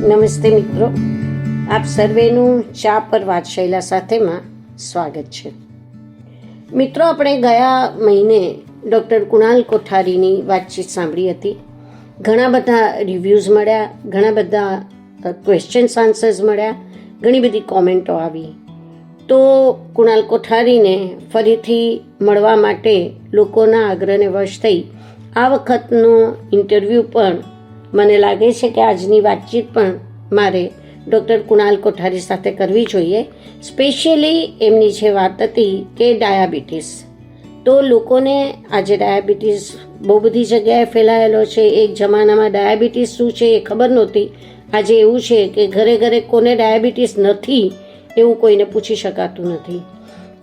નમસ્તે મિત્રો, આપ સર્વેનું ચા પર વાત શૈલા સાથેમાં સ્વાગત છે. મિત્રો, આપણે ગયા મહિને ડૉક્ટર કુણાલ કોઠારીની વાતચીત સાંભળી હતી. ઘણા બધા રિવ્યૂઝ મળ્યા, ઘણા બધા ક્વેશ્ચન્સ આન્સર્સ મળ્યા, ઘણી બધી કોમેન્ટો આવી. તો કુણાલ કોઠારીને ફરીથી મળવા માટે લોકોના આગ્રહને વશ થઈ આ વખતનો ઇન્ટરવ્યૂ પણ મને લાગે છે કે આજની વાતચીત પણ મારે ડૉક્ટર કુણાલ કોઠારી સાથે કરવી જોઈએ. સ્પેશિયલી એમની જે વાત હતી કે ડાયાબિટીસ, તો લોકોને આજે ડાયાબિટીસ બહુ બધી જગ્યાએ ફેલાયેલો છે. એક જમાનામાં ડાયાબિટીસ શું છે એ ખબર નહોતી. આજે એવું છે કે ઘરે ઘરે કોને ડાયાબિટીસ નથી એવું કોઈને પૂછી શકાતું નથી.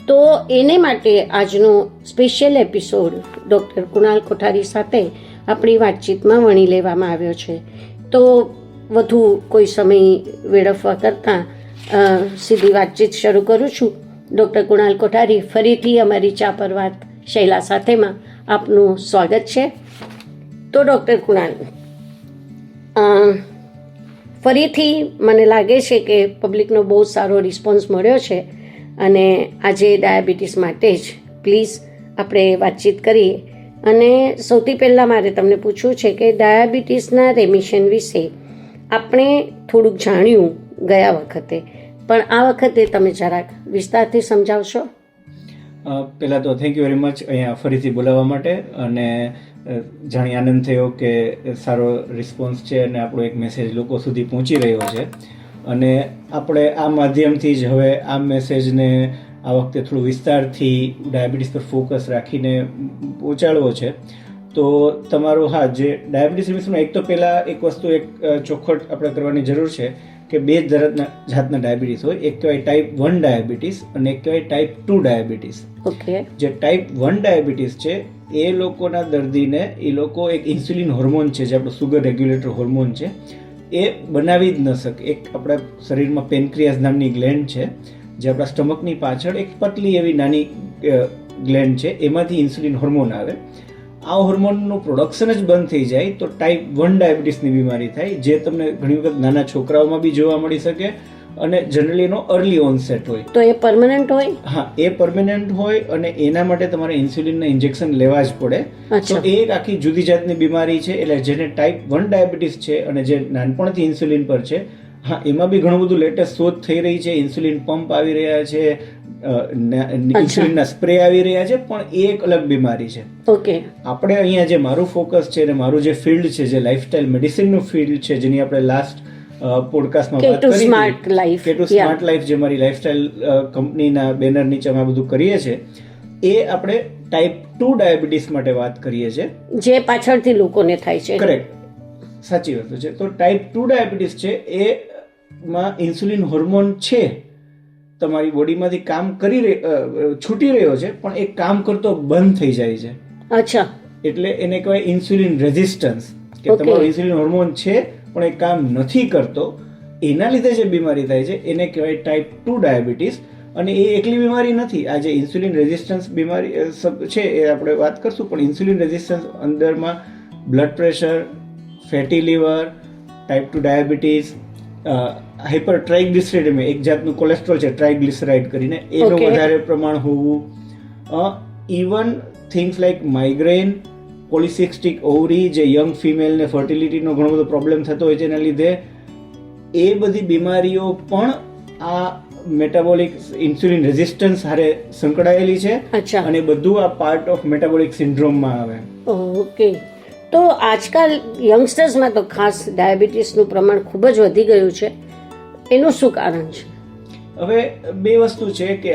તો એને માટે આજનો સ્પેશિયલ એપિસોડ ડૉક્ટર કુણાલ કોઠારી સાથે આપણી વાતચીતમાં વણી લેવામાં આવ્યો છે. તો વધુ કોઈ સમય વેડફવા કરતાં સીધી વાતચીત શરૂ કરું છું. ડૉક્ટર કુણાલ કોઠારી, ફરીથી અમારી ચા પર વાત શૈલા સાથેમાં આપનું સ્વાગત છે. તો ડૉક્ટર કુણાલ, ફરીથી મને લાગે છે કે પબ્લિકનો બહુ સારો રિસ્પોન્સ મળ્યો છે અને આજે ડાયાબિટીસ માટે જ પ્લીઝ આપણે વાતચીત કરીએ. અને સૌથી પહેલાં મારે તમને પૂછવું છે કે ડાયાબિટીસના રેમિશન વિશે આપણે થોડુંક જાણ્યું ગયા વખતે, પણ આ વખતે તમે જરાક વિસ્તારથી સમજાવશો? પહેલાં તો થેન્ક યુ વેરી મચ અહીંયા ફરીથી બોલાવવા માટે, અને જાણી આનંદ થયો કે સારો રિસ્પોન્સ છે અને આપણો એક મેસેજ લોકો સુધી પહોંચી રહ્યો છે. અને આપણે આ માધ્યમથી જ હવે આ મેસેજને આ વખતે થોડું વિસ્તારથી ડાયાબિટીસ પર ફોકસ રાખીને પહોંચાડવો છે. તો તમારું જે ડાયાબિટીસ રિમિશનમાં એક તો પહેલાં એક વસ્તુ ચોખવટ આપણે કરવાની જરૂર છે કે બે જાતના ડાયાબિટીસ હોય. એક કહેવાય ટાઈપ 1 ડાયાબિટીસ અને એક કહેવાય ટાઈપ 2 ડાયાબિટીસ. ઓકે. જે ટાઈપ 1 ડાયાબિટીસ છે એ લોકોના દર્દીને એ લોકો એક ઇન્સ્યુલિન હોર્મોન છે, જે આપણું સુગર રેગ્યુલેટર હોર્મોન છે, એ બનાવી જ ન શકે. એક આપણા શરીરમાં પેનક્રિયાસ નામની ગ્લેન્ડ છે, જે આપણા સ્ટમકની પાછળ એક પતલી એવી નાની ગ્લેન્ડ છે, એમાંથી ઇન્સ્યુલિન હોર્મોન આવે. આ હોર્મોનનું પ્રોડક્શન જ બંધ થઈ જાય તો ટાઈપ 1 ડાયાબિટીસની બીમારી થાય, જે તમને ઘણી વખત નાના છોકરાઓમાં બી જોવા મળી શકે અને જનરલી એનો અર્લી ઓનસેટ હોય. તો એ પરમનન્ટ હોય? હા, એ પરમનન્ટ હોય અને એના માટે તમારે ઇન્સ્યુલિનના ઇન્જેક્શન લેવા જ પડે. તો એ એક આખી જુદી જાતની બીમારી છે. એટલે જેને ટાઈપ 1 ડાયાબિટીસ છે અને જે નાનપણથી ઇન્સ્યુલિન પર છે, હા, એમાં બી ઘણું બધું લેટેસ્ટ શોધ થઈ રહી છે. ઇન્સ્યુલિન પંપ આવી રહ્યા છે, ઇન્સ્યુલિનના સ્પ્રે આવી રહ્યા છે, પણ એ એક અલગ બીમારી છે. ઓકે. આપણે અહીંયા જે મારું ફોકસ છે અને મારું જે ફિલ્ડ છે, જે લાઇફસ્ટાઇલ મેડિસિનનું ફિલ્ડ છે, જેની આપણે લાસ્ટ પોડકાસ્ટમાં વાત કરી, સ્માર્ટ લાઈફ, જે મારી લાઇફસ્ટાઇલ કંપનીના બેનર નીચે અમે બધું કરીએ છીએ, એ આપણે ટાઈપ 2 ડાયાબિટીસ માટે વાત કરીએ છીએ, જે પાછળથી લોકોને થાય છે. કરેક્ટ, સાચી વાત છે. તો ટાઈપ 2 ડાયાબિટીસ છે, એમાં ઇન્સ્યુલિન હોર્મોન છે તમારી બોડીમાંથી કામ છૂટી રહ્યો છે, પણ એ કામ કરતો બંધ થઈ જાય છે. અચ્છા. એટલે એને કહેવાય ઇન્સ્યુલિન રેઝિસ્ટન્સ, કે તમારો ઇન્સ્યુલિન હોર્મોન છે પણ એ કામ નથી કરતો. એના લીધે જે બીમારી થાય છે એને કહેવાય ટાઈપ 2 ડાયાબિટીસ. અને એ એકલી બીમારી નથી. આ જે ઇન્સ્યુલિન રેઝિસ્ટન્સ બીમારી છે એ આપણે વાત કરશું, પણ ઇન્સ્યુલિન રેઝિસ્ટન્સ અંદરમાં blood pressure, fatty liver, type 2 diabetes, hypertriglyceridemia, એક જાતનું કોલેસ્ટ્રોલ છે ટ્રાઇગ્લિસરાઇડ કરીને, એનું વધારે પ્રમાણ હોવું, even things like migraine, polycystic ovary, જે યંગ ફિમેલને ફર્ટિલિટીનો ઘણો બધો પ્રોબ્લેમ થતો હોય છે, એના લીધે એ બધી બીમારીઓ પણ આ મેટાબોલિક ઇન્સ્યુલિન રેઝિસ્ટન્સ હારે સંકળાયેલી છે. અને બધું આ પાર્ટ ઓફ મેટાબોલિક સિન્ડ્રોમમાં આવે. ઓકે. તો આજકાલ યંગસ્ટર્સમાં તો ખાસ ડાયાબિટીસનું પ્રમાણ ખૂબ જ વધી ગયું છે. એનું શું કારણ છે? હવે બે વસ્તુ છે કે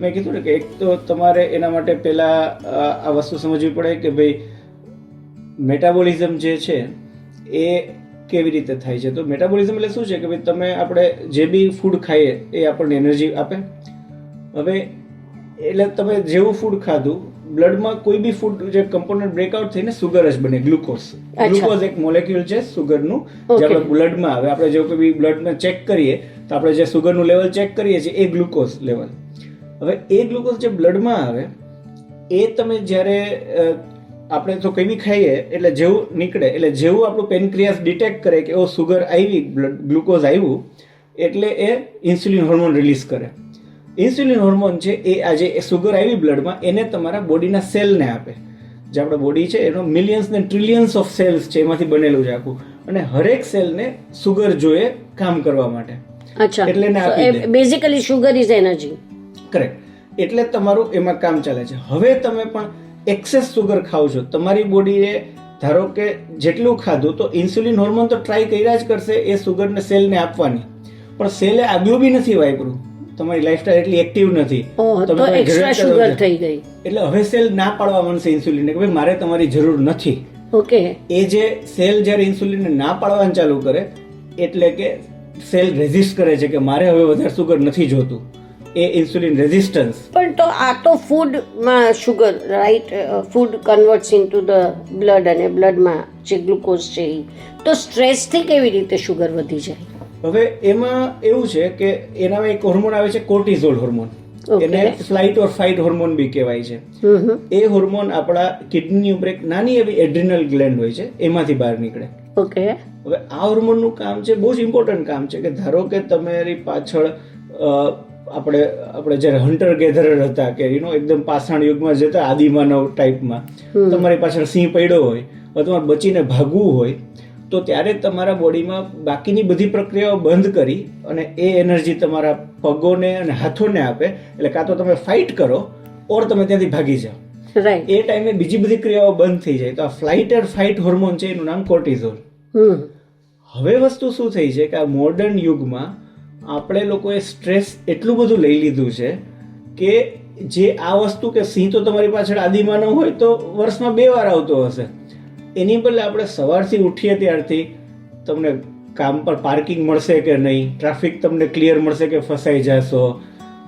મેં કીધું ને કે એક તો તમારે એના માટે પહેલા આ વસ્તુ સમજવી પડે કે ભાઈ મેટાબોલિઝમ જે છે એ કેવી રીતે થાય છે. તો મેટાબોલિઝમ એટલે શું છે કે ભાઈ આપણે જે બી ફૂડ ખાઈએ એ આપણને એનર્જી આપે. હવે એટલે તમે જેવું ફૂડ ખાધું, બ્લડમાં કોઈ બી ફૂડ જે કમ્પોનન્ટ બ્રેકઆઉટ થઈને સુગર જ બને, ગ્લુકોઝ. ગ્લુકોઝ એક મોલેક્યુલ છે સુગરનું, જે આપણે બ્લડમાં આવે. આપણે જો કોઈ બી બ્લડમાં ચેક કરીએ તો આપણે જે સુગરનું લેવલ ચેક કરીએ છીએ એ ગ્લુકોઝ લેવલ. હવે એ ગ્લુકોઝ જે બ્લડમાં આવે એ તમે જ્યારે આપણે તો કંઈ બી ખાઈએ એટલે જેવું નીકળે એટલે જેવું આપણું પેનક્રિયાસ ડિટેક્ટ કરે કે ઓ સુગર આવી, ગ્લુકોઝ આવ્યું, એટલે એ ઇન્સ્યુલિન હોર્મોન રિલીઝ કરે. ઇન્સ્યુલિન હોર્મોન છે એ આજે સુગર આવી બ્લડમાં એને તમારા બોડીના સેલને આપે. જે આપણા બોડી છે એનો મિલિયન્સ ને ટ્રિલિયન્સ ઓફ સેલ્સ છે, એમાંથી બનેલું છે આખું, અને હરેક સેલને સુગર જોઈએ કામ કરવા માટે. અચ્છા, એટલે એને આપી દે. Basically sugar is energy. Correct. એટલે તમારું એમાં કામ ચાલે છે. હવે તમે પણ એક્સેસ સુગર ખાવ છો, તમારી બોડીએ ધારો કે જેટલું ખાધું તો ઇન્સ્યુલિન હોર્મોન તો ટ્રાય કર્યા જ કરશે એ સુગરને સેલને આપવાની, પણ સેલે આગલું બી નથી વાપર્યું. તમારી લાઈફસ્ટાઈલ એટલી એક્ટિવ નથી, તો એક્સ્ટ્રા સુગર થઈ ગઈ. એટલે હવે સેલ ના પાડવા માંડશે ઇન્સ્યુલિનને કે ભાઈ મારે તમારી જરૂર નથી. ઓકે. એ જે સેલ જ્યારે ઇન્સ્યુલિનને ના પાડવાનું ચાલુ કરે એટલે કે સેલ રેઝિસ્ટ કરે છે કે મારે હવે વધારે સુગર નથી જોતું, એ ઇન્સ્યુલિન રેઝિસ્ટન્સ. પણ તો આ તો ફૂડમાં sugar, right, food converts into the blood અને બ્લડમાં જે ગ્લુકોઝ છે એ, તો સ્ટ્રેસથી કેવી રીતે શુગર વધી જાય? હવે એમાં એવું છે કે એનામાં એક હોર્મોન આવે છે કોર્ટિઝોલ હોર્મોન, એને ફ્લાઇટ ઓર ફાઇટ હોર્મોન બી કહેવાય છે. એ હોર્મોન આપણા કિડની ઉપર એક નાની એવી એડ્રિનલ ગ્લેન્ડ હોય છે, એમાંથી બહાર નીકળે. ઓકે. હવે આ હોર્મોનનું કામ છે, બહુ જ ઇમ્પોર્ટન્ટ કામ છે કે ધારો કે તમારી પાછળ આપણે જ્યારે હન્ટર ગેધરર હતા કે એકદમ પાષાણ યુગમાં જતા આદિમાનવ ટાઈપમાં, તમારી પાછળ સિંહ પડ્યો હોય અથવા તમારે બચીને ભાગવું હોય, તો ત્યારે તમારા બોડીમાં બાકીની બધી પ્રક્રિયાઓ બંધ કરી અને એ એનર્જી તમારા પગોને અને હાથોને આપે. એટલે કાં તો તમે ફાઇટ કરો ઓર તમે ત્યાંથી ભાગી જાઓ. એ ટાઈમે બીજી બધી ક્રિયાઓ બંધ થઈ જાય. તો આ ફ્લાઇટ ઓર ફાઇટ હોર્મોન છે, એનું નામ કોર્ટિઝોલ. હવે વસ્તુ શું થઈ છે કે આ મોડર્ન યુગમાં આપણે લોકોએ સ્ટ્રેસ એટલું બધું લઈ લીધું છે કે જે આ વસ્તુ કે સિંહ તો તમારી પાછળ આદિમાનવ હોય તો વર્ષમાં 2 વાર આવતો હશે, એની બદલે આપણે સવારથી ઉઠીએ ત્યારથી તમને કામ પર પાર્કિંગ મળશે કે નહીં, ટ્રાફિક તમને ક્લિયર મળશે કે ફસાઈ જશો,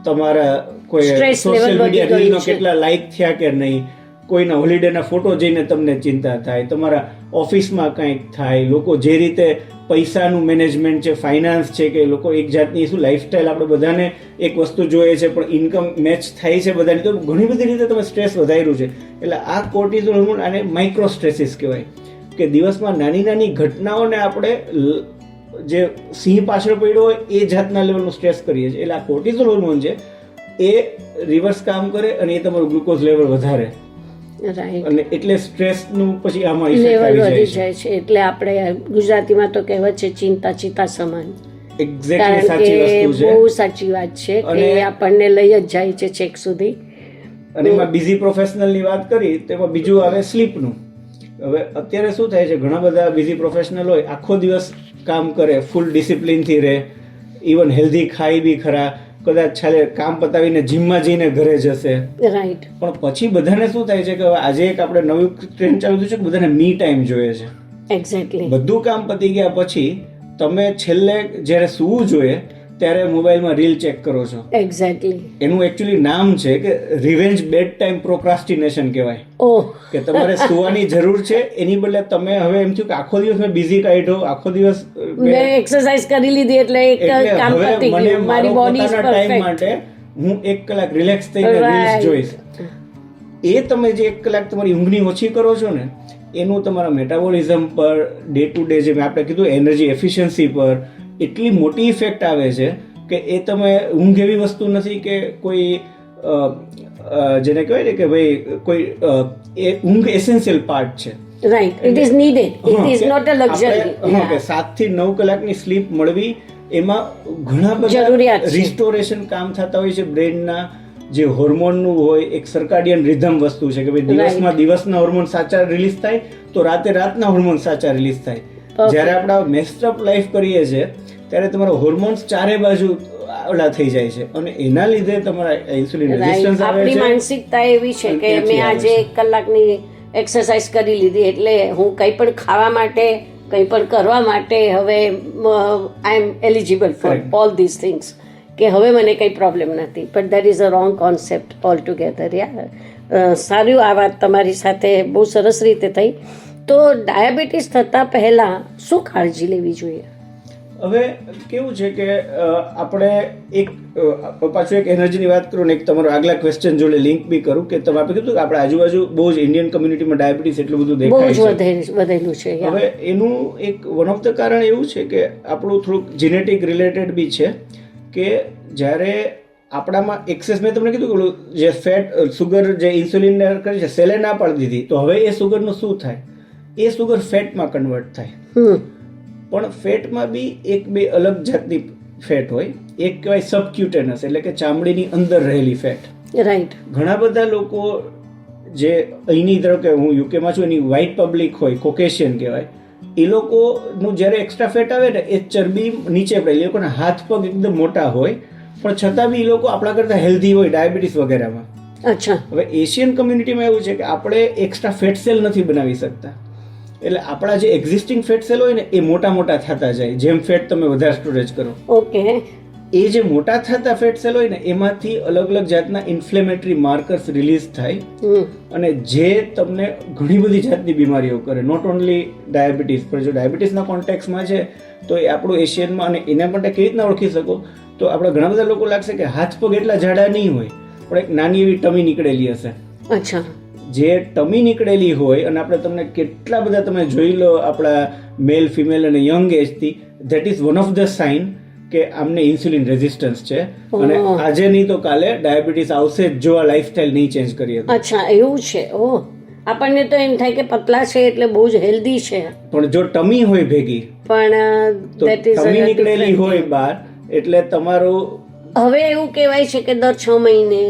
તમારા કોઈ સોશિયલ મીડિયા રીલનો કેટલા લાઈક થયા કે નહીં, કોઈના હોલિડેના ફોટો જોઈને તમને ચિંતા થાય, તમારા ઓફિસમાં કંઈક થાય, લોકો જે રીતે પૈસાનું મેનેજમેન્ટ છે, ફાઇનાન્સ છે, કે લોકો એક જાતની શું લાઈફસ્ટાઈલ, આપણે બધાને એક વસ્તુ જોઈએ છે પણ ઇન્કમ મેચ થાય છે બધાની, તો ઘણી બધી રીતે તમે સ્ટ્રેસ વધાર્યું છે. એટલે આ કોર્ટિઝોલ હોર્મોન, આને માઇક્રો સ્ટ્રેસીસ કહેવાય, કે દિવસમાં નાની નાની ઘટનાઓને આપણે જે સિંહ પાછળ પડ્યો હોય એ જાતના લેવલનું સ્ટ્રેસ કરીએ છીએ. એટલે આ કોર્ટિઝોલ હોર્મોન છે એ રિવર્સ કામ કરે અને એ તમારું ગ્લુકોઝ લેવલ વધારે, અને એટલે સ્ટ્રેસનું પછી આમાં ઇફેક્ટ આવી જાય છે. એટલે આપણે ગુજરાતીમાં તો કહેવત છે ચિંતા ચિતા સમાન. એક્ઝેક્ટલી સાચી વસ્તુ છે, બહુ સાચી વાત છે કે આપણને લઈ જ જાય છે છેક સુધી. અને એમાં બીજી પ્રોફેશનલની વાત કરી તો એમાં બીજું આવે સ્લીપનું. હવે અત્યારે શું થાય છે, ઘણા બધા બીજી પ્રોફેશનલ હોય, આખો દિવસ કામ કરે, ફૂલ ડિસિપ્લિનથી રહે, ઇવન હેલ્ધી ખાઈ બી ખરા, કદાચ છાલે કામ પતાવીને જીમમાં જઈને ઘરે જશે, રાઈટ, પણ પછી બધાને શું થાય છે કે આજે એક આપણે નવું ટ્રેન્ડ ચાલુ થયું છે કે બધાને મી ટાઈમ જોઈએ છે. એક્ઝેક્ટલી. બધું કામ પતી ગયા પછી તમે છેલ્લે જ્યારે સૂવું જોઈએ ત્યારે મોબાઈલમાં રીલ ચેક કરો છો. એક્ઝેક્ટલી. એનું એકચ્યુઅલી નામ છે કે રિવેન્જ બેડ ટાઈમ પ્રોક્રાસ્ટિનેશન કહેવાય. કે તમારે સુવાની જરૂર છે, એની બદલે તમે હવે એમ થયું કે આખો દિવસ મેં બિઝી કાઢ્યો, આખો દિવસ મેં એક્સરસાઇઝ કરી લીધી એટલે એક કામ પતી ગયું, મારી બોડી ઇઝ પરફેક્ટ, માટે હું 1 કલાક રિલેક્સ થઈને રીલ્સ જોઈશ. એ તમે જે 1 કલાક તમારી ઊંઘની ઓછી કરો છો ને, એનું તમારા મેટાબોલિઝમ પર, ડે ટુ ડે જે આપણે કીધું એનર્જી એફિશિયન્સી પર એટલી મોટી ઇફેક્ટ આવે છે કે એ તમે ઊંઘ એવી વસ્તુ નથી કે કોઈ જેને કહેવાય ને કે ભાઈ કોઈ એ ઊંઘ એસેન્શિયલ પાર્ટ છે. Right, it is needed, it is not a luxury. કે 7 થી 9 કલાકની સ્લીપ મળવી, એમાં ઘણા બધા રિસ્ટોરેશન કામ થતા હોય છે બ્રેનના. જે હોર્મોનનું હોય એક સર્કાડિયન રિધમ વસ્તુ છે કે ભાઈ દિવસમાં દિવસના હોર્મોન સાચા રિલીઝ થાય તો રાતે રાતના હોર્મોન સાચા રિલીઝ થાય. જ્યારે આપણે મેસ્ટઅપ લાઈફ કરીએ છીએ ત્યારે તમારા હોર્મોન્સ ચારે બાજુ ઓલા થઈ જાય છે અને એના લીધે તમારા ઇન્સ્યુલિન રેઝિસ્ટન્સ આવે છે. આપણી માનસિકતા એવી છે કે મેં આજે 1 કલાકની એક્સરસાઇઝ કરી લીધી એટલે હું કંઈ પણ ખાવા માટે, કંઈ પણ કરવા માટે હવે I am eligible for all this things, કે હવે મને કંઈ પ્રોબ્લેમ નથી. But that is a wrong concept altogether. સારું, આ વાત તમારી સાથે બહુ સરસ રીતે થઈ. તો ડાયાબિટીસ થતાં પહેલાં શું કાળજી લેવી જોઈએ? હવે કેવું છે કે આપણે એક પાછું એક એનર્જીની વાત કરું ને એક તમારો આગલા ક્વેશ્ચન જોડે લિંક બી કરું કે તમે આપણે કીધું કે આપણે આજુબાજુ બહુ જ ઇન્ડિયન કમ્યુનિટીમાં ડાયાબિટીસ એટલું બધું બહુ દેખાય જ છે. વધેલું છે. હવે એનું એક વન ઓફ ધ કારણ એવું છે કે આપણું થોડુંક જીનેટિક રિલેટેડ બી છે કે જ્યારે આપણામાં એક્સેસ, મેં તમને કીધું કે જે ફેટ સુગર જે ઇન્સ્યુલિન કરી છે સેલે ના પાડી દીધી, તો હવે એ સુગરનું શું થાય, એ સુગર ફેટમાં કન્વર્ટ થાય. પણ ફેટમાં બી એક બે અલગ જાતની ફેટ હોય. એક કહેવાય સબક્યુટેનસ, એટલે કે ચામડીની અંદર રહેલી ફેટ. રાઈટ. ઘણા બધા લોકો જે અહીંની તરફ કે હું યુકેમાં છું એની વ્હાઇટ પબ્લિક હોય, કોકેશિયન કહેવાય, એ લોકોનું જ્યારે એક્સ્ટ્રા ફેટ આવે ને એ ચરબી નીચે પડે. એ લોકોના હાથ પગ એકદમ મોટા હોય પણ છતાં બી એ લોકો આપણા કરતાં હેલ્ધી હોય ડાયાબિટીસ વગેરેમાં. અચ્છા. હવે એશિયન કમ્યુનિટીમાં એવું છે કે આપણે એક્સ્ટ્રા ફેટ સેલ નથી બનાવી શકતા, એટલે આપણા જે એક્ઝિસ્ટિંગ ફેટ સેલ હોય ને એ મોટા મોટા થતા જાય જેમ ફેટ તમે વધારે સ્ટોરેજ કરો. ઓકે. એ જે મોટા થતા ફેટ સેલ હોય ને એમાંથી અલગ અલગ જાતના ઇન્ફ્લેમેટરી માર્કર્સ રિલીઝ થાય અને જે તમને ઘણી બધી જાતની બીમારીઓ કરે. નોટ ઓનલી ડાયાબિટીસ, પણ જો ડાયાબિટીસના કોન્ટેક્સમાં છે તો એ આપણું એશિયનમાં, અને એના માટે કેવી રીતના ઓળખી શકો, તો આપણે ઘણા બધા લોકો લાગશે કે હાથ પગ એટલા જાડા નહીં હોય પણ એક નાની એવી ટમી નીકળેલી હશે. અચ્છા. જે ટમી નીકળેલી હોય અને આપણે તમને કેટલા બધા તમે જોઈ લો આપણા મેલ ફિમેલ અને યંગ એજથી, that is one of the sign કે આમને ઇન્સ્યુલિન રેઝિસ્ટન્સ છે અને આજે નહીં તો કાલે ડાયાબિટીસ આવશે જ જો આ લાઈફસ્ટાઈલ નહીં ચેન્જ કરીએ. અચ્છા, એવું છે. ઓહ, આપણને તો એમ થાય કે પતલા છે એટલે બહુ જ હેલ્ધી છે, પણ જો ટમી હોય ભેગી, પણ ટમી નીકળેલી હોય બહાર એટલે તમારું. હવે એવું કહેવાય છે કે દર 6 મહિને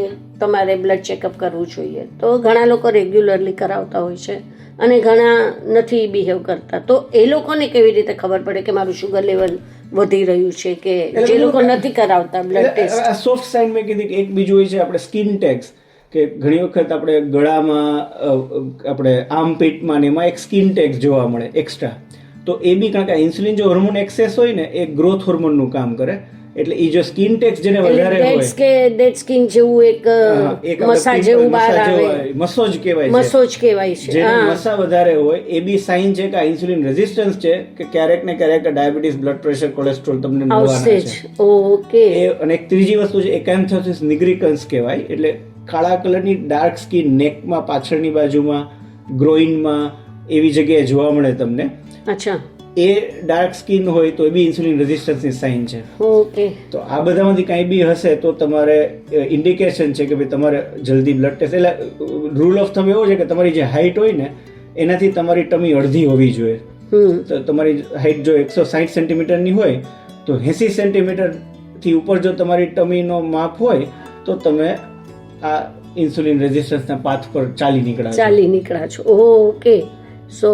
તમારે બ્લડ ચેકઅપ કરવું જોઈએ, તો ઘણા લોકો રેગ્યુલરલી કરાવતા હોય છે અને ઘણા નથી બિહેવ કરતા. તો એ લોકોને કેવી રીતે ખબર પડે કે મારું શુગર લેવલ વધી રહ્યું છે, કે જે લોકો નથી કરાવતા બ્લડ ટેસ્ટ? આ સોફ્ટ સાઇન મેં કીધી કે એક બીજું હોય છે આપણે સ્કિન ટેગ્સ, કે ઘણી વખત આપણે ગળામાં, આપણે આર્મપીટમાં ને એમાં એક સ્કિન ટેગ્સ જોવા મળે એક્સ્ટ્રા. તો એ બી કારણ કે ઇન્સ્યુલિન જો હોર્મોન એક્સેસ હોય ને એ ગ્રોથ હોર્મોનનું કામ કરે, એટલે એ જો સ્કિન ટેક્સ જેને વધારે હોય, ડેડ સ્કિન જેવું એક મસા જેવું બહાર આવે, મસોજ કહેવાય છે, મસોજ કહેવાય છે, જેને મસા વધારે હોય, એ બી સાઇન છે કે આ ઇન્સ્યુલિન રેઝિસ્ટન્સ છે, કે ક્યારેક ને ક્યારેક ડાયાબિટીસ, બ્લડ પ્રેશર, કોલેસ્ટ્રોલ તમને નોવાના છે. ઓકે. અને એક ત્રીજી વસ્તુ છે એકાન્થોસિસ નિગ્રિકન્સ કહેવાય, એટલે કાળા કલરની ડાર્ક સ્કિન નેકમાં, પાછળની બાજુમાં, ગ્રોઈનમાં એવી જગ્યાએ જોવા મળે તમને. અચ્છા. એ ડાર્ક સ્કિન હોય તો એ બી ઇન્સ્યુલિન રેઝિસ્ટન્સની સાઇન છે. ઓકે. તો આ બધામાંથી કાંઈ બી હશે તો તમારે ઇન્ડિકેશન છે કે ભાઈ તમારે જલ્દી બ્લડ ટેસ્ટ. એટલે રૂલ ઓફ થંબ એવો છે કે તમારી જે હાઇટ હોય ને એનાથી તમારી ટમી અડધી હોવી જોઈએ. તો તમારી હાઇટ જો 160 સેન્ટીમીટરની હોય તો 80 સેન્ટીમીટરથી ઉપર જો તમારી ટમીનો માપ હોય તો તમે આ ઇન્સ્યુલિન રેઝિસ્ટન્સના પાથ પર ચાલી નીકળ્યા છો. ઓકે. સો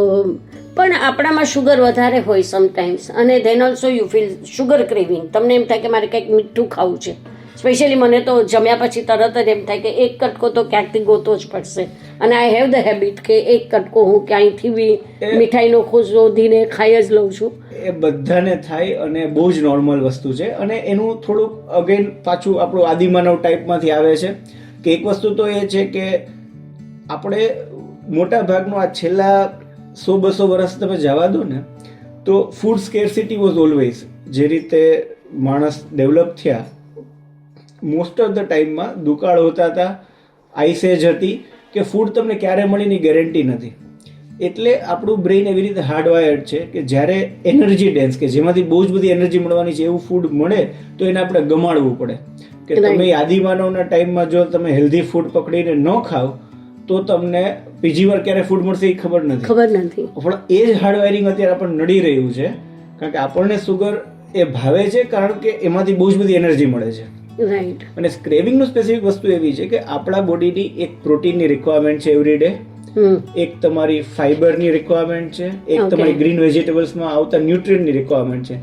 પણ આપણામાં શુગર વધારે હોય સમટાઈમ્સ, અને then also you feel sugar craving. તમને એમ થાય કે મારે કંઈક મીઠું ખાવું છે. સ્પેશિયલી મને તો જમ્યા પછી તરત જ એમ થાય કે એક કટકો તો ક્યાંકથી ગોતવો જ પડશે, અને આઈ હેવ ધ હેબિટ કે એક કટકો હું ક્યાંયથી બી મીઠાઈનો ખોજ શોધીને ખાઈ જ લઉં છું. એ બધાને થાય અને બહુ જ નોર્મલ વસ્તુ છે. અને એનું થોડુંક અગેન પાછું આપણું આદિમાનવ ટાઈપમાંથી આવે છે કે એક વસ્તુ તો એ છે કે આપણે મોટા ભાગનું આ છેલ્લા 100-200 વર્ષ તમે જવા દો ને તો ફૂડ સ્કેર્સિટી વોઝ ઓલવેઝ. જે રીતે માણસ ડેવલપ થયા, મોસ્ટ ઓફ ધ ટાઈમમાં દુકાળ હોતા હતા, આઈસેજ હતી, કે ફૂડ તમને ક્યારે મળીની ગેરંટી નથી. એટલે આપણું બ્રેઇન એવી રીતે હાર્ડવાયર્ડ છે કે જ્યારે એનર્જી ડેન્સ, કે જેમાંથી બહુ જ બધી એનર્જી મળવાની છે એવું ફૂડ મળે તો એને આપણે ગમાડવું પડે. કે તમે આદિમાનવના ટાઈમમાં જો તમે હેલ્ધી ફૂડ પકડીને ન ખાવ તો તમને બીજી વાર ક્યારે ફૂડ મળશે એ ખબર નથી. પણ એ જ હાર્ડવાયરિંગ અત્યારે આપણને નડી રહ્યું છે, કારણ કે આપણને સુગર એ ભાવે છે કારણ કે એમાંથી બહુ જ બધી એનર્જી મળે છે. રાઈટ. અને ક્રેવિંગનું સ્પેસિફિક વસ્તુ એવી છે કે આપણા બોડીની એક પ્રોટીનની રિક્વાયરમેન્ટ છે એવરી ડે, એક તમારી ફાઈબરની રિક્વાયરમેન્ટ છે, એક તમારી ગ્રીન વેજીટેબલ્સમાં આવતા ન્યુટ્રિયન્ટની રિક્વાયરમેન્ટ છે.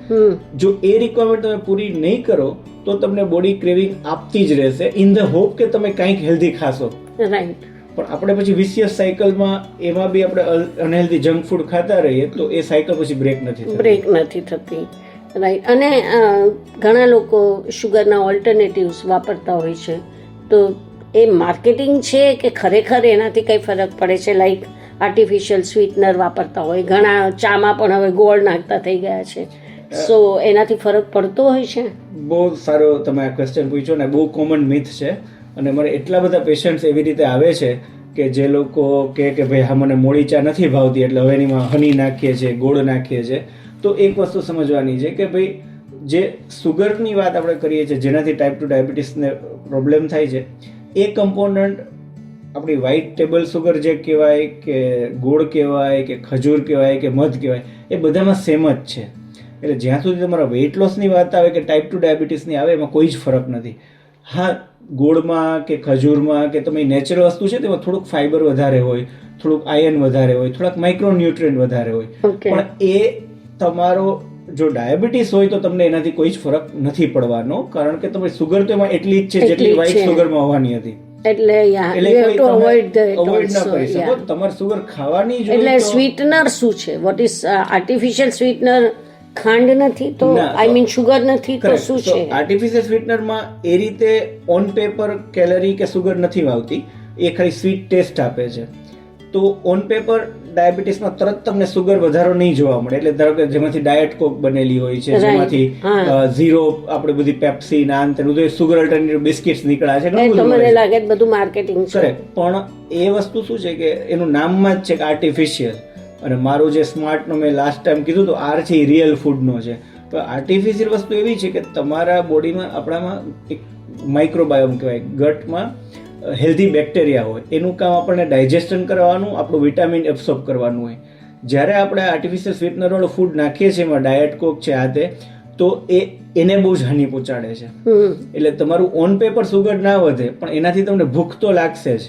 જો એ રિક્વાયરમેન્ટ તમે પૂરી નહીં કરો તો તમને બોડી ક્રેવિંગ આપતી જ રહેશે, ઇન ધ હોપ કે તમે કંઈક હેલ્ધી ખાશો. રાઈટ. પણ આપણે પછી વિશિયસ સાયકલમાં એમાં બી આપણે અનહેલ્ધી જંક ફૂડ ખાતા રહીએ તો એ સાયકલ પછી બ્રેક નથી થતી. રાઈટ. અને ઘણા લોકો શુગરના ઓલ્ટરનેટિવ્સ વાપરતા હોય છે, તો એ માર્કેટિંગ છે કે ખરેખર એનાથી કંઈ ફરક પડે છે? લાઈક આર્ટિફિશિયલ સ્વીટનર વાપરતા હોય ઘણા, ચામાં પણ હવે ગોળ નાખતા થઈ ગયા છે, સો એનાથી ફરક પડતો હોય છે? બહુ સારો તમે આ ક્વેશ્ચન પૂછ્યો ને, બહુ કોમન મિથ છે. અને મારે એટલા બધા પેશન્ટ્સ એવી રીતે આવે છે કે જે લોકો કે ભાઈ હા મને મોળી ચા નથી ભાવતી એટલે હવે એનીમાં હની નાખીએ છીએ, ગોળ નાખીએ છીએ. તો એક વસ્તુ સમજવાની છે કે ભાઈ જે સુગરની વાત આપણે કરીએ છીએ જેનાથી ટાઈપ 2 ડાયાબિટીસને પ્રોબ્લેમ થાય છે, એ કમ્પોનન્ટ આપણી વ્હાઇટ ટેબલ સુગર જે કહેવાય કે ગોળ કહેવાય કે ખજૂર કહેવાય કે મધ કહેવાય, એ બધામાં સેમ જ છે. એટલે જ્યાં સુધી તમારા વેઇટ લોસની વાત આવે કે ટાઈપ 2 ડાયાબિટીસની આવે, એમાં કોઈ જ ફરક નથી. હા, ગોળમાં કે ખજૂરમાં કે તમે નેચરલ વસ્તુ છે તેમાં થોડુંક ફાઈબર વધારે હોય, થોડુંક આયર્ન વધારે હોય, થોડાક માઇક્રોન્યુટ્રિયન્ટ વધારે હોય, પણ એ તમારો જો ડાયાબિટીસ હોય તો તમને એનાથી કોઈ જ ફરક નથી પડવાનો, કારણ કે તમારી સુગર તો એમાં એટલી જ છે જેટલી વ્હાઇટ સુગરમાં હોવાની હતી. એટલે અવોઇડ ના કરી શકો. તમારે સુગર ખાવાની જ હોય. એટલે સ્વીટનર શું છે? What is artificial sweetener? ખાંડ નથી તો આઈ મીન શુગર નથી તો શું છે? આર્ટિફિશિયલ સ્વીટનરમાં એ રીતે ઓન પેપર કેલરી કે સુગર નથી આવતી, એ ખાલી સ્વીટ ટેસ્ટ આપે છે. તો ઓન પેપર ડાયાબિટીસમાં તરત તમને સુગર વધારો નહીં જોવા મળે. એટલે ધારો કે જેમાંથી ડાયટ કોક બનેલી હોય છે, જેમાંથી ઝીરો આપણે બધી પેપ્સી ના બધું સુગર અલ્ટરનેટિવ બિસ્કિટ્સ નીકળ્યા છે, તમને લાગે બધું માર્કેટિંગ છે. પણ એ વસ્તુ શું છે કે એનું નામમાં જ છે કે આર્ટિફિશિયલ. અને મારું જે સ્માર્ટનો મેં લાસ્ટ ટાઈમ કીધું તો આર છે એ રિયલ ફૂડનો છે. તો આર્ટિફિશિયલ વસ્તુ એવી છે કે તમારા બોડીમાં આપણામાં એક માઇક્રોબાયોમ કહેવાય, ગટમાં હેલ્ધી બેક્ટેરિયા હોય, એનું કામ આપણને ડાયજેસ્શન કરવાનું, આપણું વિટામિન એબ્સોર્બ કરવાનું હોય. જ્યારે આપણે આર્ટિફિશિયલ સ્વીટનરવાળું ફૂડ નાખીએ છીએ એમાં ડાયટ કોક છે આ તે, તો એને બહુ જ હાનિ પહોંચાડે છે. એટલે તમારું ઓન પેપર સુગર ના વધે પણ એનાથી તમને ભૂખ તો લાગશે જ,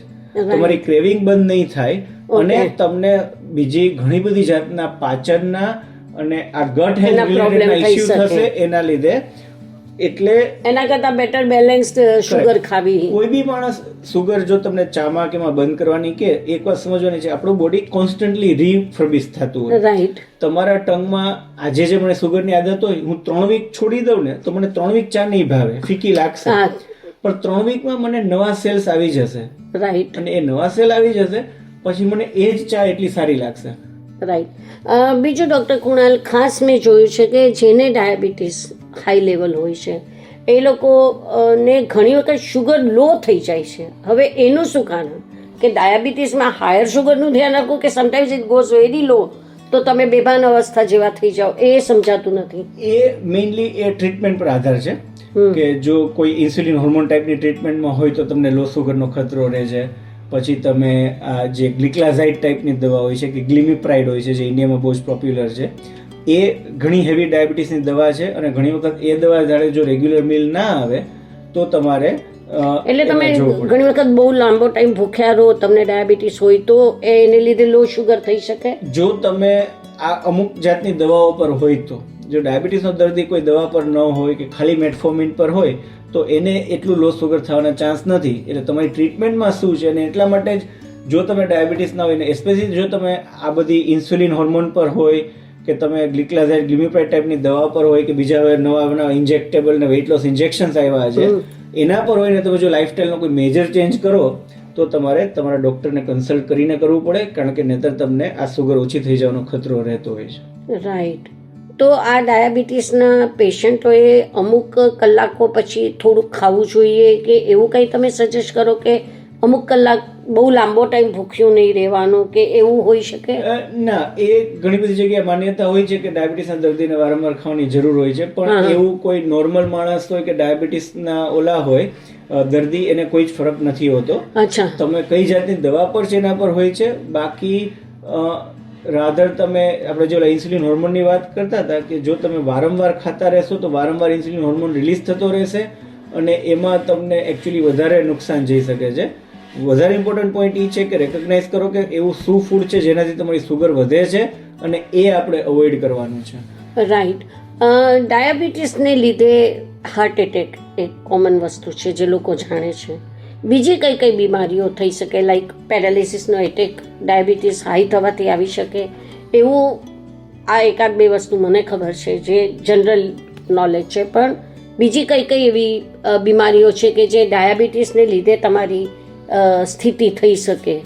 તમારી ક્રેવિંગ બંધ નહીં થાય, અને તમને બીજી ઘણી બધી જાતના પાચનના અને આ ગટ હેલ્થ રિલેટેડના ઇશ્યુ થશે એના લીધે. એટલે એના કરતા બેટર બેલેન્સ્ડ શુગર ખાવી. કોઈ બી માણસ સુગર જો તમને ચામાં કે બંધ કરવાની કે, એક વાત સમજવાની છે, આપણું બોડી કોન્સ્ટન્ટલી રીફર્બિશ થતું હોય. રાઈટ. તમારા ટંગમાં આજે જે મને સુગરની આદત હોય, હું 3 વીક છોડી દઉં ને તો મને 3 વીક ચા નહીં ભાવે, ફીકી લાગશે. પણ 3 વીકમાં મને નવા સેલ્સ આવી જશે. રાઈટ. અને એ નવા સેલ આવી જશે પછી મને એ જ ચા એટલી સારી લાગશે. રાઈટ. બીજું ડૉક્ટર કુણાલ, ખાસ મેં જોયું છે કે જેને ડાયાબિટીસ હાઈ લેવલ હોય છે એ લોકોને ઘણી વખત શુગર લો થઈ જાય છે. હવે એનું શું કારણ? કે ડાયાબિટીસમાં હાયર શુગરનું ધ્યાન રાખવું કે સમટાઈમ્સ ઇટ ગોઝ વેરી લો તો તમે બેભાન અવસ્થા જેવા થઈ જાઓ, એ સમજાતું નથી. એ મેઇનલી એ ટ્રીટમેન્ટ પર આધાર છે કે જો કોઈ ઇન્સ્યુલિન હોર્મોન ટાઈપની ટ્રીટમેન્ટમાં હોય તો તમને લો સુગરનો ખતરો રહે છે. પછી તમે આ જે ગ્લિક્લાઝાઇડ ટાઈપની દવા હોય છે કે ગ્લિમિપ્રાઇડ હોય છે, જે ઇન્ડિયામાં બહુ જ પોપ્યુલર છે, એ ઘણી હેવી ડાયાબિટીસની દવા છે. અને ઘણી વખત એ દવા જ્યારે જો રેગ્યુલર મીલ ના આવે તો તમારે એટલે તમે ઘણી વખત બહુ લાંબો ટાઈમ ભૂખ્યા રહો, તમને ડાયાબિટીસ હોય તો એને લીધે લો શુગર થઈ શકે. જો તમે આ અમુક જાતની દવાઓ પર હોય તો, જો ડાયાબિટીસનો દર્દી કોઈ દવા પર ન હોય કે ખાલી મેટફોર્મિન પર હોય તો એને એટલું લો સુગર થવાના ચાન્સ નથી. એટલે તમારી ટ્રીટમેન્ટમાં શું છે, અને એટલા માટે જ જો તમે ડાયાબિટીસ ના હોય ને સ્પેશિયલી જો તમે આ બધી ઇન્સ્યુલિન હોર્મોન પર હોય કે તમે ગ્લિક્લાઝાઇડ ગ્લિમિપ્રાઇડ ટાઈપની દવા પર હોય કે બીજા હવે નવા ઇન્જેક્ટેબલ ને વેઇટ લોસ ઇન્જેક્શન્સ આવ્યા છે એના પર હોય ને તમે જો લાઇફસ્ટાઇલનો કોઈ મેજર ચેન્જ કરો તો તમારે તમારા ડૉક્ટરને કન્સલ્ટ કરીને કરવું પડે, કારણ કે નહીંતર તમને આ સુગર ઓછી થઈ જવાનો ખતરો રહેતો હોય છે. રાઈટ. તો આ ડાયાબિટીસના પેશન્ટોએ અમુક કલાકો પછી થોડુંક ખાવું જોઈએ કે એવું કંઈ તમે સજેસ્ટ કરો કે અમુક કલાક બહુ લાંબો ટાઈમ ભૂખ્યું નહીં રહેવાનું કે એવું હોઈ શકે? ના, એ ઘણી બધી જગ્યાએ માન્યતા હોય છે કે ડાયાબિટીસના દર્દીને વારંવાર ખાવાની જરૂર હોય છે, પણ એવું કોઈ નોર્મલ માણસ હોય કે ડાયાબિટીસના ઓલા હોય દર્દી, એને કોઈ જ ફરક નથી હોતો. અચ્છા. તમે કઈ જાતની દવા પર છે એના પર હોય છે. બાકી રાધર તમે આપણે જો ઇન્સ્યુલિન હોર્મોનની વાત કરતા હતા કે જો તમે વારંવાર ખાતા રહેશો તો વારંવાર ઇન્સ્યુલિન હોર્મોન રિલીઝ થતો રહેશે અને એમાં તમને એકચ્યુઅલી વધારે નુકસાન જઈ શકે છે. વધારે ઇમ્પોર્ટન્ટ પોઈન્ટ એ છે કે રેકગ્નાઇઝ કરો કે એવું શું ફૂડ છે જેનાથી તમારી સુગર વધે છે અને એ આપણે અવોઇડ કરવાનું છે. રાઈટ. ડાયાબિટીસને લીધે હાર્ટ એટેક એક કોમન વસ્તુ છે જે લોકો જાણે છે. બીજી કઈ કઈ બીમારીઓ થઈ શકે, લાઈક પેરાલિસિસનો એટેક ડાયાબિટીસ હાઈ થવાથી આવી શકે, એવું આ એકાદ બે વસ્તુ મને ખબર છે જે જનરલ નોલેજ છે. પણ બીજી કઈ કઈ એવી બીમારીઓ છે કે જે ડાયાબિટીસને લીધે તમારી સ્થિતિ થઈ શકે?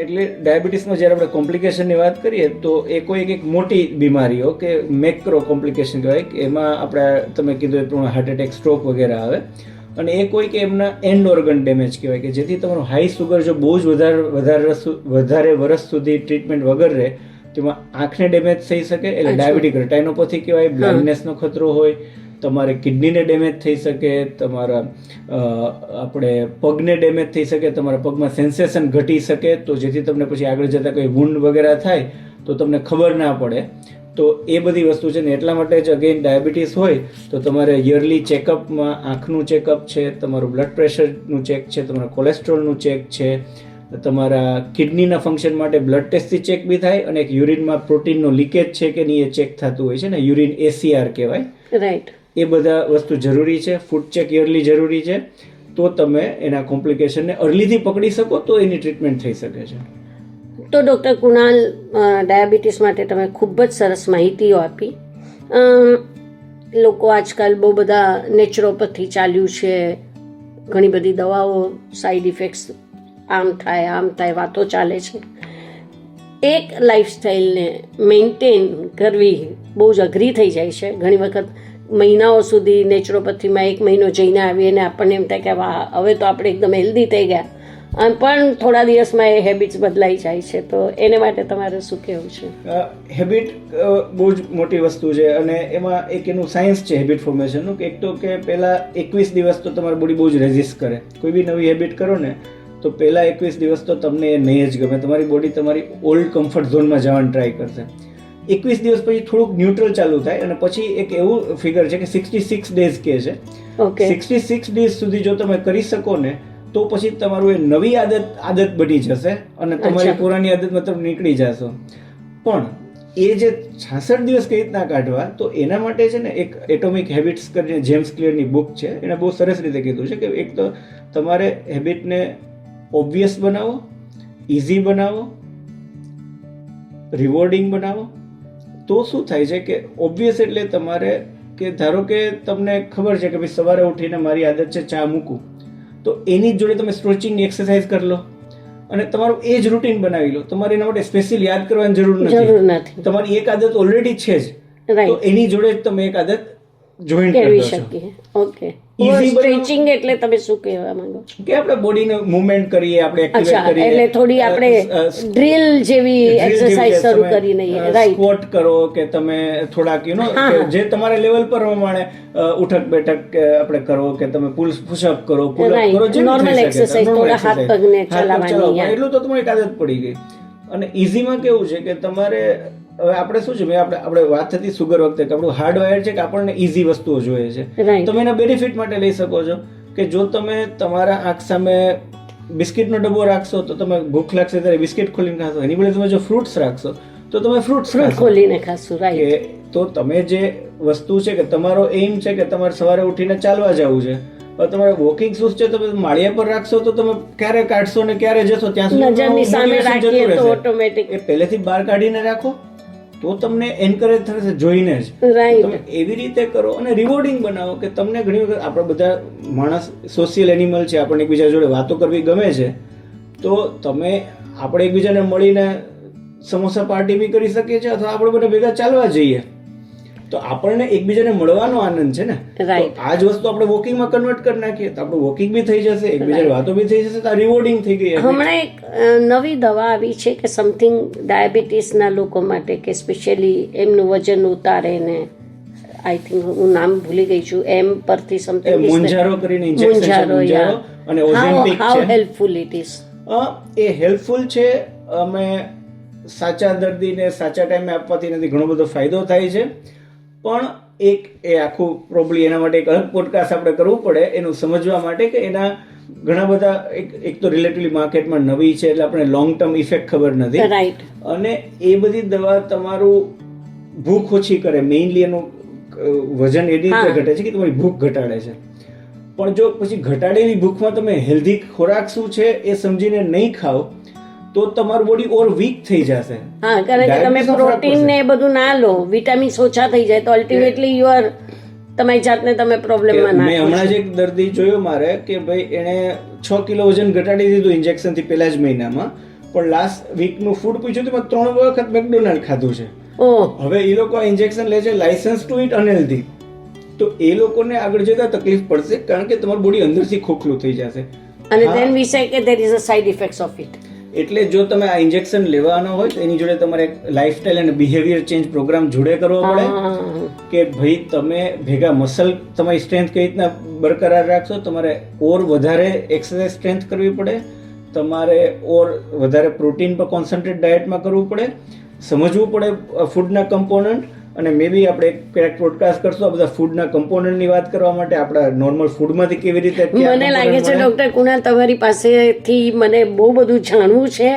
એટલે ડાયાબિટીસમાં જ્યારે આપણે કોમ્પ્લિકેશનની વાત કરીએ તો એ કોઈ એક મોટી બીમારીઓ કે મેક્રો કોમ્પ્લિકેશન કહેવાય કે એમાં આપણે તમે કીધું એ પ્રમાણે હાર્ટ એટેક, સ્ટ્રોક વગેરે આવે, અને એ કોઈ કે એમના એન્ડ ઓર્ગન ડેમેજ કહેવાય કે જેથી તમારું હાઈ સુગર જો બહુ જ વધારે વર્ષ સુધી ટ્રીટમેન્ટ વગર રહે તેમાં આંખને ડેમેજ થઈ શકે, એટલે ડાયાબિટીક રેટાઇનોપેથી કહેવાય, બ્લાઇન્ડનેસનો ખતરો હોય, તમારે કિડનીને ડેમેજ થઈ શકે, તમારા આપણે પગને ડેમેજ થઈ શકે, તમારા પગમાં સેન્સેશન ઘટી શકે, તો જેથી તમને પછી આગળ જતાં કોઈ વુન્ડ વગેરે થાય તો તમને ખબર ના પડે. તો એ બધી વસ્તુ છે ને એટલા માટે જ અગેન ડાયાબિટીસ હોય તો તમારે યરલી ચેકઅપમાં આંખનું ચેકઅપ છે, તમારું બ્લડ પ્રેશરનું ચેક છે, તમારા કોલેસ્ટ્રોલનું ચેક છે, તમારા કિડનીના ફંક્શન માટે બ્લડ ટેસ્ટથી ચેક બી થાય, અને એક યુરિનમાં પ્રોટીનનો લીકેજ છે કે નહીં એ ચેક થતું હોય છે ને, યુરિન ACR કહેવાય. રાઈટ. એ બધા વસ્તુ જરૂરી છે. ફૂડ ચેક યરલી જરૂરી છે, તો તમે એના કોમ્પ્લિકેશનને અર્લીથી પકડી શકો તો એની ટ્રીટમેન્ટ થઈ શકે છે. તો ડૉક્ટર કુણાલ, ડાયાબિટીસ માટે તમે ખૂબ જ સરસ માહિતીઓ આપી. લોકો આજકાલ બહુ બધા નેચરોપેથી ચાલ્યું છે, ઘણી બધી દવાઓ, સાઈડ ઇફેક્ટ્સ, આમ થાય વાતો ચાલે છે. એક લાઈફસ્ટાઈલને મેન્ટેન કરવી બહુ જ અઘરી થઈ જાય છે. ઘણી વખત મહિનાઓ સુધી નેચરોપેથીમાં 1 મહિનો જઈને આવીએ અને આપણને એમ થાય કે વાહ, હવે તો આપણે એકદમ હેલ્ધી થઈ ગયા, પણ થોડા દિવસમાં એ હેબિટ્સ બદલાઈ જાય છે. તો એને માટે તમારે શું કહેવું છે? હેબિટ બહુ જ મોટી વસ્તુ છે, અને એમાં એક એનું સાયન્સ છે હેબિટ ફોર્મેશનનું. કે એક તો કે પહેલા 21 દિવસ તો તમારી બોડી બહુ જ રેઝિસ્ટ કરે. કોઈ બી નવી હેબિટ કરો ને તો પહેલા 21 દિવસ તો તમને એ નહીં જ ગમે, તમારી બોડી તમારી ઓલ્ડ કમ્ફર્ટ ઝોનમાં જવાનું ટ્રાય કરશે. 21 દિવસ પછી થોડુંક ન્યુટ્રલ ચાલુ થાય, અને પછી એક એવું ફિગર છે કે 66 ડેઝ કહે છે. 66 ડેઝ સુધી જો તમે કરી શકો ને તો પછી તમારું એ નવી આદત બની જશે અને તમારી પુરાની આદતમાં તમે નીકળી જશો. પણ એ જે 66 દિવસ કઈ રીતના કાઢવા, તો એના માટે છે ને એક એટોમિક હેબિટ્સ કરીને જેમ્સ ક્લિયરની બુક છે, એને બહુ સરસ રીતે કીધું છે કે એક તો તમારે હેબિટને ઓબ્વિયસ બનાવો, ઇઝી બનાવો, રિવોર્ડિંગ બનાવો. તો શું થાય છે કે ઓબ્વિયસ એટલે તમારે કે ધારો કે તમને ખબર છે કે ભાઈ સવારે ઉઠીને મારી આદત છે ચા મૂકું, તો એની જ જોડે તમે સ્ટ્રેચિંગની એક્સરસાઇઝ કરી લો અને તમારું એ જ રૂટીન બનાવી લો. તમારે એના માટે સ્પેશિયલ યાદ કરવાની જરૂર નથી. તમારી એક આદત ઓલરેડી છે જ, તો એની જોડે જ તમે એક આદત જોઈન્ટ કરી શકીએ. ઓકે. સ્ટ્રેચિંગ એટલે તમે શું કહેવા માંગો છો? કે આપણે બોડીને મૂવમેન્ટ કરીએ, આપણે એક્ટિવેટ કરીએ, એટલે થોડી આપણે ડ્રીલ જેવી એક્સરસાઇઝ શરૂ કરી લઈએ. રાઈટ. સ્ક્વોટ કરો કે તમે થોડાક જે તમારા લેવલ પર પ્રમાણે ઉઠક બેઠક આપણે કરો, કે તમે પુશઅપ કરો, પુલઅપ કરો, જે નોર્મલ એક્સરસાઇઝ, થોડા હાથ પગને ચલાવવાની, એટલું તો તમારી આદત પડી ગઈ. અને ઇઝીમાં કેવું છે કે તમારે હવે આપણે શું છે, આપણે વાત થતી સુગર વખતે કે આપણું હાર્ડવાયર છે કે આપણને ઇઝી વસ્તુઓ જોઈએ છે. તમે એના બેનિફિટ માટે લઈ શકો છો કે જો તમે તમારા આંખ સામે બિસ્કિટનો ડબ્બો રાખશો તો તમે ભૂખ લાગશે ત્યારે બિસ્કિટ ખોલીને ખાશો. એની બદલે તમે જો ફ્રૂટ્સ રાખશો તો તમે ફ્રૂટ્સ ખોલીને ખાશો. રાઈટ. તો તમે જે વસ્તુ છે કે તમારો એઇમ છે કે તમારે સવારે ઉઠીને ચાલવા જવું છે, તમારે વોકિંગ શૂઝ છે, તમે માળિયા પર રાખશો તો તમે ક્યારે કાઢશો ને ક્યારે જશો ત્યાં સુધી સામે રાખીએ તો ઓટોમેટિક એ પહેલેથી બહાર કાઢીને રાખો તો તમને એન્કરેજ થશે જોઈને જ. તમે એવી રીતે કરો અને રિવોર્ડિંગ બનાવો કે તમને ઘણી વખત આપણે બધા માણસ સોશિયલ એનિમલ છે, આપણને એકબીજા જોડે વાતો કરવી ગમે છે, તો તમે આપણે એકબીજાને મળીને સમોસા પાર્ટી બી કરી શકીએ છીએ, અથવા આપણે બધા ભેગા ચાલવા જઈએ તો આપણને એકબીજાને મળવાનો આનંદ છે ને. આ જ વસ્તુ આપણે વોકિંગમાં કન્વર્ટ કરી નાખીએ તો આપણું વોકિંગ બી થઈ જશે, એકબીજાની વાતો બી થઈ જશે, તો આ રિવોર્ડિંગ થઈ ગઈ. હમણાં એક નવી દવા આવી છે કે સમથિંગ ડાયાબિટીસના લોકો માટે, કે સ્પેશિયલી એમનું વજન ઉતારે ને, આઈ થિંક હું નામ ભૂલી ગઈ છું, એમ પરથી સમથિંગ મોન્જારો કરીને ઇન્જેક્શન છે, મોન્જારો અને ઓઝેમ્પિક છે. How helpful it is? A helpful છે. અમે સાચા દર્દીને સાચા ટાઈમે આપવાથી નથી ઘણો બધો ફાયદો થાય છે, પણ એ આખું પ્રોબ્લી એના માટે એક અલગ પોડકાસ્ટ આપણે કરવું પડે એનું સમજવા માટે કે એના ઘણા બધા એક તો રિલેટિવલી માર્કેટમાં નવી છે એટલે આપણે લોંગ ટર્મ ઇફેક્ટ ખબર નથી. રાઈટ. અને એ બધી દવા તમારું ભૂખ ઓછી કરે, મેઇનલી એનું વજન એ રીતે ઘટે છે કે તમારી ભૂખ ઘટાડે છે. પણ જો પછી ઘટાડેલી ભૂખમાં તમે હેલ્ધી ખોરાક શું છે એ સમજીને નહીં ખાઓ તો તમારું બોડી ઓર વીક થઈ જશે. હા, કારણ કે તમે પ્રોટીન ને બધું ના લો, વિટામિન્સ ઓછા થઈ જાય તો અલ્ટિમેટલી યુ આર તમારી જાતને તમે પ્રોબ્લેમમાં નાખો. મેં હમણાં જ એક દર્દી જોયો મારે કે ભાઈ એણે 6 કિલો વજન ઘટાડી દીધું ઇન્જેક્શન થી પહેલા જ મહિનામાં, પણ લાસ્ટ વીકનું ફૂડ પૂછ્યું તો મેં 3 વખત મેકડોનાલ્ડ ખાધું છે. ઓહ, હવે એ લોકો ઇન્જેક્શન લે છે લાયસન્સ ટુ ઇટ અનહેલ્ધી, તો એ લોકોને આગળ જતા તકલીફ પડશે, કારણ કે તમારું બોડી અંદરથી ખોખલું થઈ જશે. અને then we say કે there is a side effects of it. એટલે જો તમે આ ઇન્જેક્શન લેવાનો હોય તો એની જોડે તમારે એક લાઇફસ્ટાઇલ અને બિહેવિયર ચેન્જ પ્રોગ્રામ જોડે કરવો પડે, કે ભાઈ તમે ભેગા મસલ તમારી સ્ટ્રેન્થ કઈ રીતના બરકરાર રાખશો, તમારે ઓર વધારે એક્સરસાઇઝ સ્ટ્રેન્થ કરવી પડે, તમારે ઓર વધારે પ્રોટીન પર કોન્સન્ટ્રેટ ડાયટમાં કરવું પડે, સમજવું પડે ફૂડના કમ્પોનન્ટ. અને મે બી આપણે એક પોડકાસ્ટ કરશું આ બધા ફૂડના કમ્પોનન્ટની વાત કરવા માટે, આપણા નોર્મલ ફૂડમાંથી કેવી રીતે. મને લાગે છે ડૉક્ટર કુણાલ તમારી પાસેથી મને બહુ બધું જાણવું છે,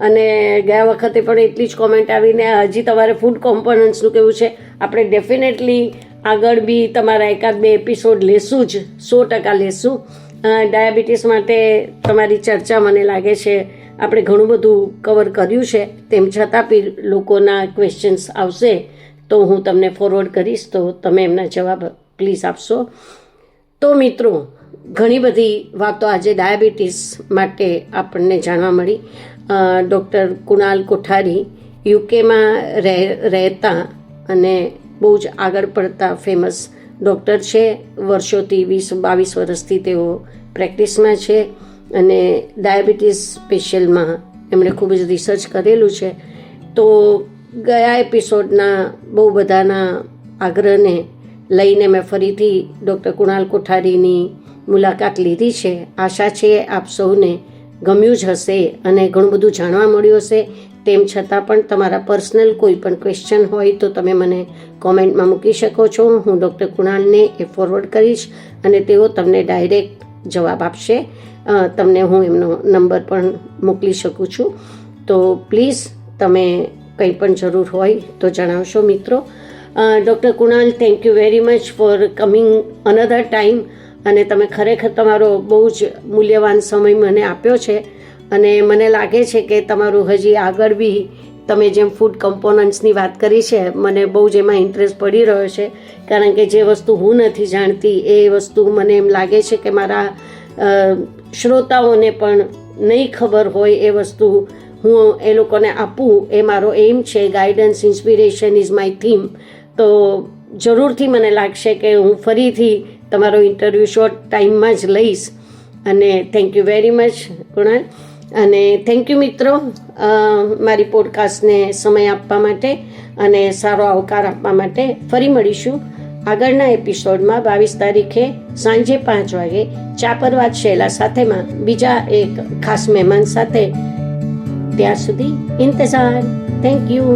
અને ગયા વખતે પણ એટલી જ કોમેન્ટ આવીને હજી તમારે ફૂડ કોમ્પોનન્ટ્સનું કેવું છે. આપણે ડેફિનેટલી આગળ બી તમારા 1-2 એપિસોડ લેશું જ, 100% લેશું. ડાયાબિટીસ માટે તમારી ચર્ચા મને લાગે છે આપણે ઘણું બધું કવર કર્યું છે, તેમ છતાં બી લોકોના ક્વેશ્ચન્સ આવશે તો હું તમને ફોરવર્ડ કરીશ, તો તમે એમના જવાબ પ્લીઝ આપશો. તો મિત્રો, ઘણી બધી વાતો આજે ડાયાબિટીસ માટે આપણને જાણવા મળી. ડૉક્ટર કુણાલ કોઠારી યુકેમાં રહેતા અને બહુ જ આગળ પડતા ફેમસ ડૉક્ટર છે. વર્ષોથી 20-22 વર્ષથી તેઓ પ્રેક્ટિસમાં છે, અને ડાયાબિટીસ સ્પેશિયલમાં એમણે ખૂબ જ રિસર્ચ કરેલું છે. તો ગયા એપિસોડના બહુ બધાના આગ્રહને લઈને મેં ફરીથી ડૉક્ટર કુણાલ કોઠારીની મુલાકાત લીધી છે. આશા છે આપ સૌને ગમ્યું જ હશે અને ઘણું બધું જાણવા મળ્યું હશે. તેમ છતાં પણ તમારા પર્સનલ કોઈ પણ ક્વેશ્ચન હોય તો તમે મને કોમેન્ટમાં મૂકી શકો છો. હું ડૉક્ટર કુણાલને એ ફોરવર્ડ કરીશ અને તેઓ તમને ડાયરેક્ટ જવાબ આપશે. તમને હું એમનો નંબર પણ મોકલી શકું છું. તો પ્લીઝ તમે કંઈ પણ જરૂર હોય તો જણાવશો મિત્રો. Doctor Kunal, thank you very much for coming another time. અને તમે ખરેખર તમારો બહુ જ મૂલ્યવાન સમય મને આપ્યો છે, અને મને લાગે છે કે તમારું હજી આગળ બી તમે જેમ ફૂડ કમ્પોનન્ટ્સની વાત કરી છે, મને બહુ જ એમાં ઇન્ટરેસ્ટ પડી રહ્યો છે, કારણ કે જે વસ્તુ હું નથી જાણતી એ વસ્તુ મને એમ લાગે છે કે મારા શ્રોતાઓને પણ નહીં ખબર હોય એ વસ્તુ હું એ લોકોને આપું, એ મારો એમ છે. Guidance, inspiration is my theme. તો જરૂરથી મને લાગશે કે હું ફરીથી તમારો ઇન્ટરવ્યૂ શોર્ટ ટાઈમમાં જ લઈશ. અને thank you very much Kunal, અને થેન્ક યુ મિત્રો મારી પોડકાસ્ટને સમય આપવા માટે અને સારો આવકાર આપવા માટે. ફરી મળીશું આગળના એપિસોડમાં 22 તારીખે સાંજે 5 વાગે ચા પર વાત શૈલા સાથેમાં બીજા એક ખાસ મહેમાન સાથે. ત્યાર સુધી ઇંતજાર. Thank you.